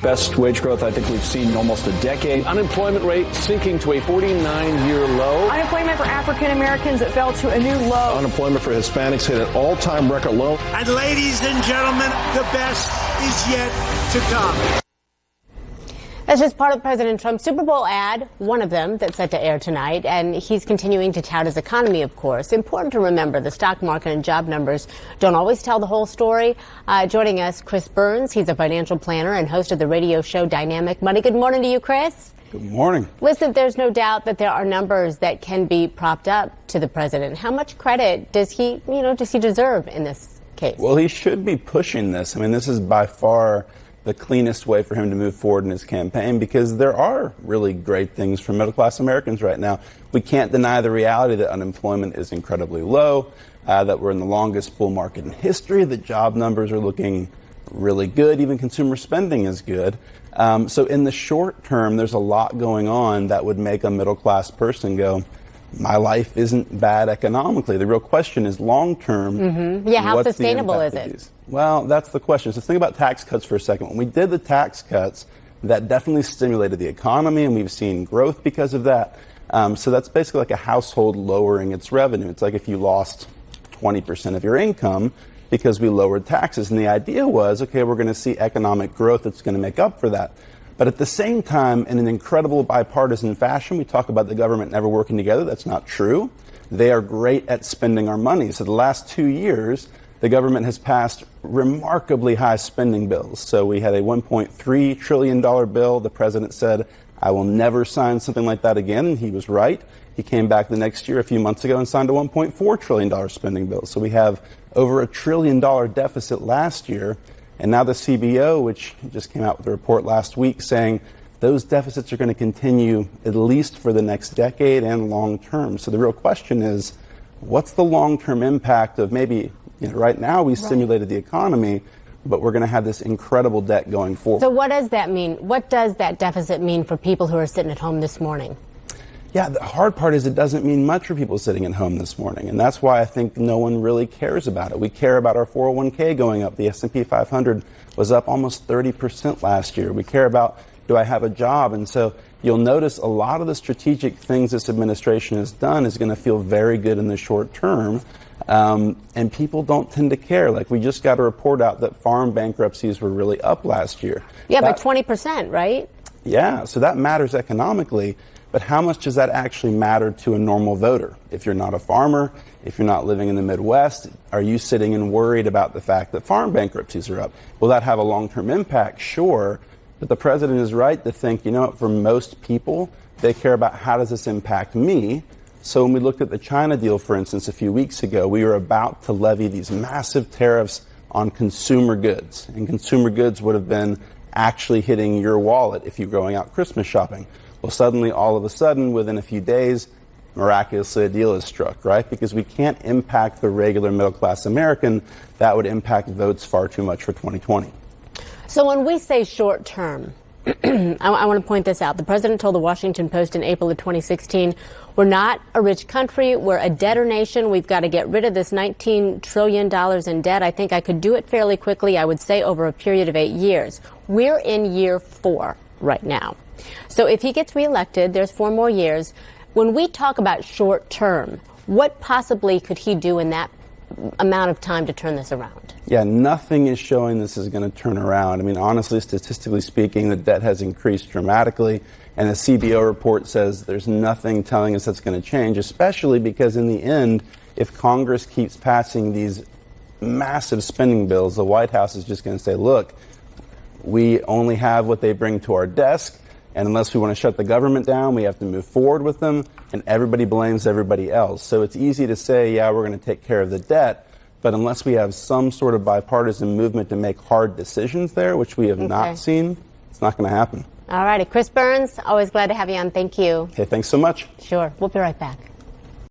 Best wage growth I think we've seen in almost a decade. Unemployment rate sinking to a 49-year low. Unemployment for African Americans that fell to a new low. Unemployment for Hispanics hit an all-time record low. And ladies and gentlemen, the best is yet to come. That's just part of President Trump's Super Bowl ad, one of them that's set to air tonight. And he's continuing to tout his economy, of course. Important to remember, the stock market and job numbers don't always tell the whole story. Joining us, Chris Burns. He's a financial planner and host of the radio show Dynamic Money. Good morning to you, Chris. Good morning. Listen, there's no doubt that there are numbers that can be propped up to the president. How much credit does he deserve in this case? Well, he should be pushing this. I mean, this is by far the cleanest way for him to move forward in his campaign, because there are really great things for middle-class Americans right now. We can't deny the reality that unemployment is incredibly low, that we're in the longest bull market in history, that job numbers are looking really good, even consumer spending is good. So in the short term, there's a lot going on that would make a middle-class person go, my life isn't bad economically. The real question is long-term. Mm-hmm. Yeah, how sustainable is it? Well, that's the question. So think about tax cuts for a second. When we did the tax cuts, that definitely stimulated the economy, and we've seen growth because of that. So that's basically like a household lowering its revenue. It's like if you lost 20% of your income because we lowered taxes. And the idea was, okay, we're going to see economic growth that's going to make up for that. But at the same time, in an incredible bipartisan fashion, we talk about the government never working together. That's not true. They are great at spending our money. So the last 2 years, the government has passed remarkably high spending bills. So we had a $1.3 trillion bill. The president said, I will never sign something like that again. And he was right. He came back the next year, a few months ago, and signed a $1.4 trillion spending bill. So we have over $1 trillion deficit last year. And now the CBO, which just came out with a report last week saying those deficits are going to continue at least for the next decade and long term. So the real question is, what's the long-term impact of maybe, right now we stimulated the economy, but we're going to have this incredible debt going forward. So what does that mean? What does that deficit mean for people who are sitting at home this morning? Yeah, the hard part is it doesn't mean much for people sitting at home this morning. And that's why I think no one really cares about it. We care about our 401k going up. The S&P 500 was up almost 30% last year. We care about, do I have a job? And so you'll notice a lot of the strategic things this administration has done is going to feel very good in the short term. And people don't tend to care. Like, we just got a report out that farm bankruptcies were really up last year. Yeah, by 20%, right? Yeah, so that matters economically. But how much does that actually matter to a normal voter? If you're not a farmer, if you're not living in the Midwest, are you sitting and worried about the fact that farm bankruptcies are up? Will that have a long-term impact? Sure. But the president is right to think, for most people, they care about how does this impact me? So when we looked at the China deal, for instance, a few weeks ago, we were about to levy these massive tariffs on consumer goods. And consumer goods would have been actually hitting your wallet if you're going out Christmas shopping. Well, suddenly, all of a sudden, within a few days, miraculously a deal is struck, right? Because we can't impact the regular middle-class American. That would impact votes far too much for 2020. So when we say short term, I want to point this out. The president told the Washington Post in April of 2016, we're not a rich country. We're a debtor nation. We've got to get rid of this $19 trillion in debt. I think I could do it fairly quickly. I would say over a period of 8 years. We're in year 4 right now. So if he gets reelected, there's 4 more years. When we talk about short term, what possibly could he do in that amount of time to turn this around? Yeah, nothing is showing this is going to turn around. I mean, honestly, statistically speaking, the debt has increased dramatically, and the CBO report says there's nothing telling us that's going to change, especially because in the end, if Congress keeps passing these massive spending bills, the White House is just going to say, look, we only have what they bring to our desk, and unless we want to shut the government down, we have to move forward with them, and everybody blames everybody else. So it's easy to say, yeah, we're going to take care of the debt, but unless we have some sort of bipartisan movement to make hard decisions there, which we have not seen, it's not going to happen. All righty. Chris Burns, always glad to have you on. Thank you. Okay, thanks so much. Sure. We'll be right back.